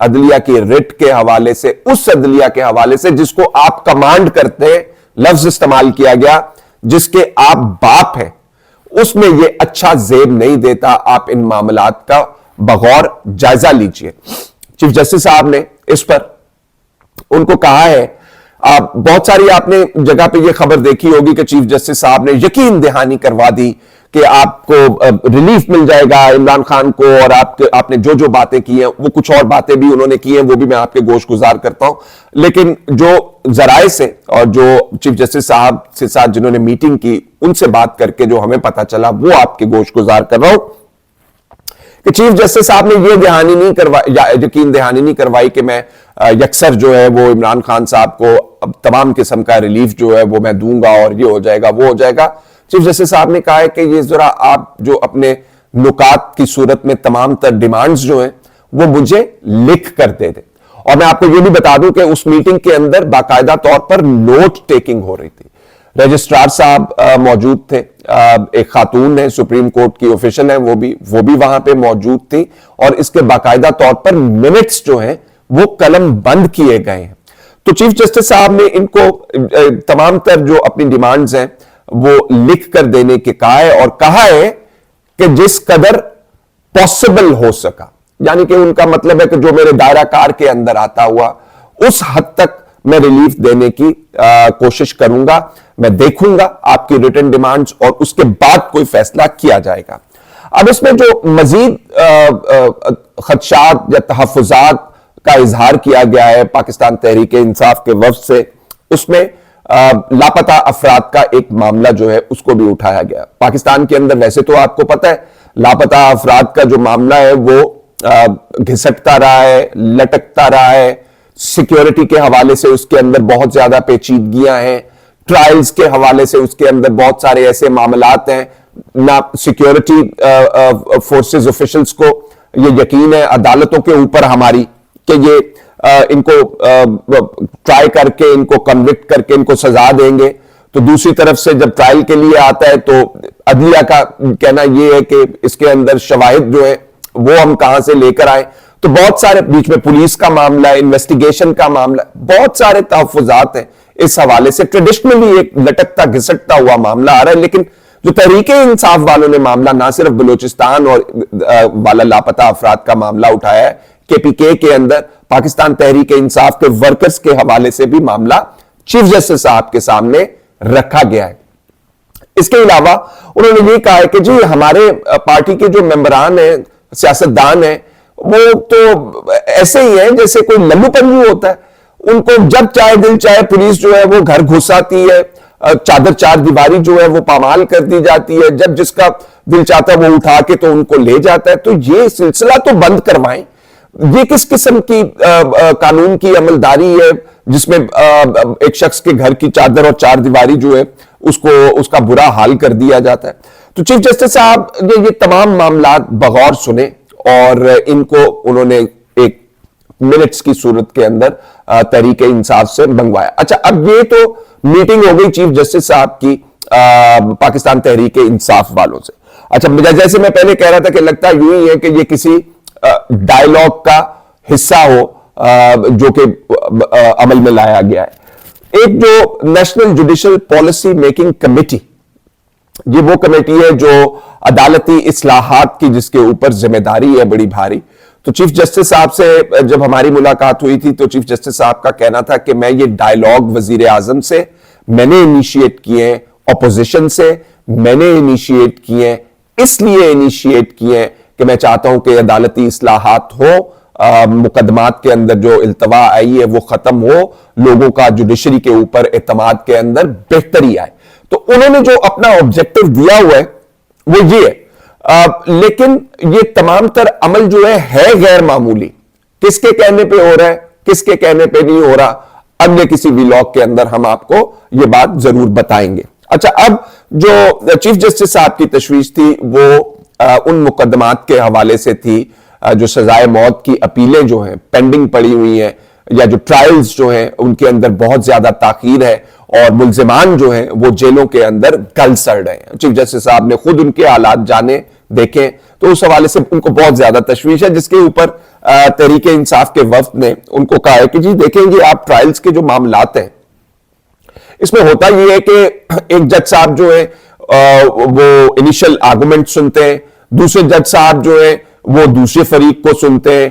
عدلیہ کی رٹ کے حوالے سے، اس عدلیہ کے حوالے سے جس کو آپ کمانڈ کرتے ہیں، لفظ استعمال کیا گیا جس کے آپ باپ ہیں، اس میں یہ اچھا زیب نہیں دیتا. آپ ان معاملات کا بغور جائزہ لیجئے. چیف جسٹس صاحب نے اس پر ان کو کہا ہے، بہت ساری آپ نے جگہ پہ یہ خبر دیکھی ہوگی کہ چیف جسٹس صاحب نے یقین دہانی کروا دی کہ آپ کو ریلیف مل جائے گا عمران خان کو، اور آپ نے جو جو باتیں کی ہیں، وہ کچھ اور باتیں بھی انہوں نے کی ہیں، وہ بھی میں آپ کے گوش گزار کرتا ہوں. لیکن جو ذرائع سے اور جو چیف جسٹس صاحب سے ساتھ جنہوں نے میٹنگ کی، ان سے بات کر کے جو ہمیں پتا چلا وہ آپ کے گوش گزار کر رہا ہوں کہ چیف جسٹس صاحب نے یہ یقین دہانی نہیں کروائی کہ میں یکسر جو ہے وہ عمران خان صاحب کو تمام قسم کا ریلیف جو ہے وہ میں دوں گا اور یہ ہو جائے گا وہ ہو جائے گا. چیف جسٹس صاحب نے کہا ہے کہ یہ ذرا آپ جو اپنے نکات کی صورت میں تمام تر ڈیمانڈز جو ہیں وہ مجھے لکھ کر دے دیں. اور میں آپ کو یہ بھی بتا دوں کہ اس میٹنگ کے اندر باقاعدہ طور پر نوٹ ٹیکنگ ہو رہی تھی. رجسٹرار صاحب موجود تھے، ایک خاتون ہے سپریم کورٹ کی آفیشل ہیں، وہ بھی وہاں پہ موجود تھی، اور اس کے باقاعدہ طور پر منٹس جو ہیں وہ قلم بند کیے گئے ہیں. تو چیف جسٹس صاحب نے ان کو تمام تر جو اپنی ڈیمانڈز ہیں وہ لکھ کر دینے کے کہا ہے، اور کہا ہے کہ جس قدر پاسبل ہو سکا، یعنی کہ ان کا مطلب ہے کہ جو میرے دائرہ کار کے اندر آتا ہوا اس حد تک میں ریلیف دینے کی کوشش کروں گا. میں دیکھوں گا آپ کی ریٹن ڈیمانڈز اور اس کے بعد کوئی فیصلہ کیا جائے گا. اب اس میں جو مزید خدشات یا تحفظات کا اظہار کیا گیا ہے پاکستان تحریک انصاف کے وفد سے، اس میں لاپتہ افراد کا ایک معاملہ جو ہے اس کو بھی اٹھایا گیا. پاکستان کے اندر ویسے تو آپ کو پتہ ہے لاپتہ افراد کا جو معاملہ ہے وہ گھسٹتا رہا ہے، لٹکتا رہا ہے. سیکیورٹی کے حوالے سے اس کے اندر بہت زیادہ پیچیدگیاں ہیں، ٹرائلز کے حوالے سے اس کے اندر بہت سارے ایسے معاملات ہیں. نہ سیکیورٹی فورسز آفیشلز کو یہ یقین ہے عدالتوں کے اوپر ہماری کہ یہ ان کو ٹرائی کر کے ان کو کنوکٹ کر کے ان کو سزا دیں گے. تو دوسری طرف سے جب ٹرائل کے لیے آتا ہے تو عدلیہ کا کہنا یہ ہے کہ اس کے اندر شواہد جو ہے وہ ہم کہاں سے لے کر آئیں. تو بہت سارے بیچ میں پولیس کا معاملہ ہے، انویسٹیگیشن کا معاملہ، بہت سارے تحفظات ہیں اس حوالے سے. ٹریڈیشنلی ایک لٹکتا گھسٹتا ہوا معاملہ آ رہا ہے، لیکن جو تحریک انصاف والوں نے معاملہ نہ صرف بلوچستان اور والا لاپتہ افراد کا معاملہ اٹھایا ہے، KPK کے اندر پاکستان تحریک انصاف کے ورکرز کے حوالے سے بھی معاملہ چیف جسٹس صاحب کے سامنے رکھا گیا ہے. اس کے علاوہ انہوں نے یہ کہا ہے کہ جی ہمارے پارٹی کے جو ممبران ہیں، سیاستدان ہیں، وہ تو ایسے ہی ہیں جیسے کوئی للو پنجو ہوتا ہے. ان کو جب چاہے دل چاہے پولیس جو ہے وہ گھر گھس آتی ہے، چادر چار دیواری جو ہے وہ پامال کر دی جاتی ہے، جب جس کا دل چاہتا ہے وہ اٹھا کے تو ان کو لے جاتا ہے. تو یہ سلسلہ تو بند کروائیں. یہ کس قسم کی قانون کی عملداری ہے جس میں ایک شخص کے گھر کی چادر اور چار دیواری جو ہے اس کا برا حال کر دیا جاتا ہے. تو چیف جسٹس صاحب نے یہ تمام معاملات بغور سنے اور ان کو انہوں نے ایک منٹس کی صورت کے اندر تحریک انصاف سے منگوایا. اچھا، اب یہ تو میٹنگ ہو گئی چیف جسٹس صاحب کی پاکستان تحریک انصاف والوں سے. اچھا، جیسے میں پہلے کہہ رہا تھا کہ لگتا یوں ہی ہے کہ یہ کسی ڈائیلاگ کا حصہ ہو جو کہ عمل میں لایا گیا ہے. ایک جو national judicial policy making committee, یہ وہ کمیٹی ہے جو عدالتی اصلاحات کی جس کے اوپر ذمہ داری ہے بڑی بھاری. تو چیف جسٹس صاحب سے جب ہماری ملاقات ہوئی تھی تو چیف جسٹس صاحب کا کہنا تھا کہ میں یہ ڈائیلاگ وزیر اعظم سے میں نے انیشیٹ کیے ہیں، اپوزیشن سے میں نے انیشیٹ کیے ہیں، اس لیے انیشیٹ کیے ہیں کہ میں چاہتا ہوں کہ عدالتی اصلاحات ہو، مقدمات کے اندر جو التوا آئی ہے وہ ختم ہو، لوگوں کا جوڈیشری کے اوپر اعتماد کے اندر بہتری آئے. تو انہوں نے جو اپنا آبجیکٹو دیا ہوا ہے وہ یہ ہے. لیکن یہ تمام تر عمل جو ہے غیر معمولی. کس کے کہنے پہ ہو رہا ہے، کس کے کہنے پہ نہیں ہو رہا، اگلے کسی ویلاگ کے اندر ہم آپ کو یہ بات ضرور بتائیں گے. اچھا، اب جو چیف جسٹس صاحب کی تشویش تھی وہ ان مقدمات کے حوالے سے تھی جو سزائے موت کی اپیلیں جو ہیں پینڈنگ پڑی ہوئی ہیں، یا جو ٹرائلز جو ہیں ان کے اندر بہت زیادہ تاخیر ہے اور ملزمان جو ہیں وہ جیلوں کے اندر گل سڑ رہے ہیں. چیف جسٹس صاحب نے خود ان کے حالات جانے دیکھیں تو اس حوالے سے ان کو بہت زیادہ تشویش ہے، جس کے اوپر تحریک انصاف کے وفد نے ان کو کہا ہے کہ جی دیکھیں گے آپ ٹرائلز کے جو معاملات ہیں اس میں ہوتا یہ ہے کہ ایک جج صاحب جو ہے وہ انیشل آرگومنٹ سنتے ہیں، دوسرے جج صاحب جو ہے وہ دوسرے فریق کو سنتے ہیں،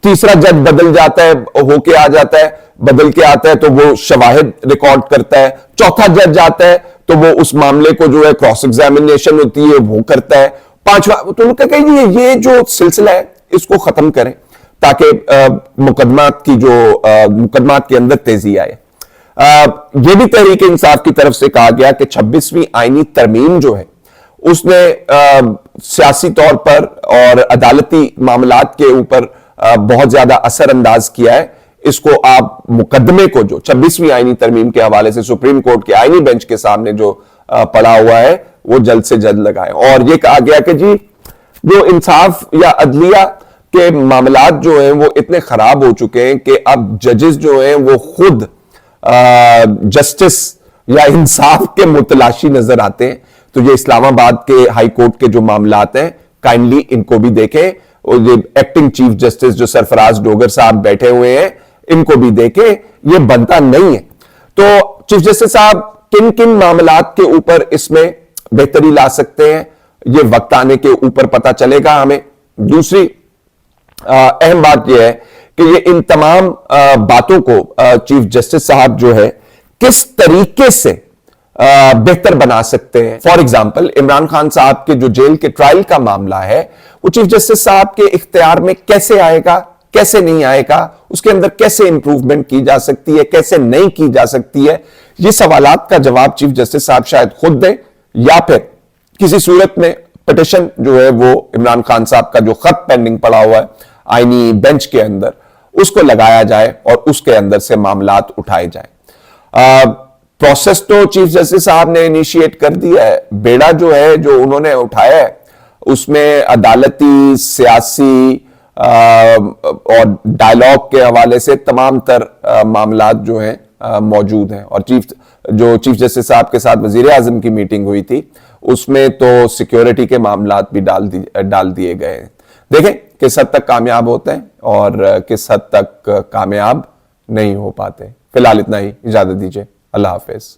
تیسرا جج بدل جاتا ہے، ہو کے آ جاتا ہے، بدل کے آتا ہے تو وہ شواہد ریکارڈ کرتا ہے، چوتھا جج آتا ہے تو وہ اس معاملے کو جو ہے کراس ایگزامینیشن ہوتی ہے وہ کرتا ہے، پانچواں تو ان کا کہیں یہ جو سلسلہ ہے اس کو ختم کریں تاکہ مقدمات کے اندر تیزی آئے۔ یہ بھی تحریک انصاف کی طرف سے کہا گیا کہ 26ویں آئینی ترمیم جو ہے اس نے سیاسی طور پر اور عدالتی معاملات کے اوپر بہت زیادہ اثر انداز کیا ہے، اس کو آپ مقدمے کو جو 26ویں آئینی ترمیم کے حوالے سے سپریم کورٹ کے آئینی بینچ کے سامنے جو پڑا ہوا ہے وہ جلد سے جلد لگائیں۔ اور یہ کہا گیا کہ جی جو انصاف یا عدلیہ کے معاملات جو ہیں وہ اتنے خراب ہو چکے ہیں کہ اب ججز جو ہیں وہ خود جسٹس یا انصاف کے متلاشی نظر آتے ہیں۔ تو یہ اسلام آباد کے ہائی کورٹ کے جو معاملات ہیں کائنڈلی ان کو بھی دیکھیں، اور یہ ایکٹنگ چیف جسٹس جو سرفراز ڈوگر صاحب بیٹھے ہوئے ہیں ان کو بھی دیکھیں، یہ بنتا نہیں ہے۔ تو چیف جسٹس صاحب کن کن معاملات کے اوپر اس میں بہتری لا سکتے ہیں یہ وقت آنے کے اوپر پتا چلے گا ہمیں۔ دوسری اہم بات یہ ہے کہ یہ ان تمام باتوں کو چیف جسٹس صاحب جو ہے کس طریقے سے بہتر بنا سکتے ہیں۔ فار ایگزامپل عمران خان صاحب کے جو جیل کے ٹرائل کا معاملہ ہے وہ چیف جسٹس صاحب کے اختیار میں کیسے آئے گا، کیسے نہیں آئے گا، اس کے اندر کیسے امپروومنٹ کی جا سکتی ہے، کیسے نہیں کی جا سکتی ہے، یہ سوالات کا جواب چیف جسٹس صاحب شاید خود دیں، یا پھر کسی صورت میں پٹیشن جو ہے وہ عمران خان صاحب کا جو خط پینڈنگ پڑا ہوا ہے آئینی بینچ کے اندر اس کو لگایا جائے اور اس کے اندر سے معاملات اٹھائے جائیں۔ پروسیس تو چیف جسٹس صاحب نے انیشیٹ کر دیا ہے، بیڑا جو ہے جو انہوں نے اٹھایا ہے اس میں عدالتی، سیاسی اور ڈائلاگ کے حوالے سے تمام تر معاملات جو ہیں موجود ہیں۔ اور چیف جسٹس صاحب کے ساتھ وزیر اعظم کی میٹنگ ہوئی تھی اس میں تو سیکیورٹی کے معاملات بھی ڈال دیے گئے ہیں۔ دیکھیں کس حد تک کامیاب ہوتے ہیں اور کس حد تک کامیاب نہیں ہو پاتے۔ فی الحال اتنا ہی، اجازت دیجیے، اللہ حافظ۔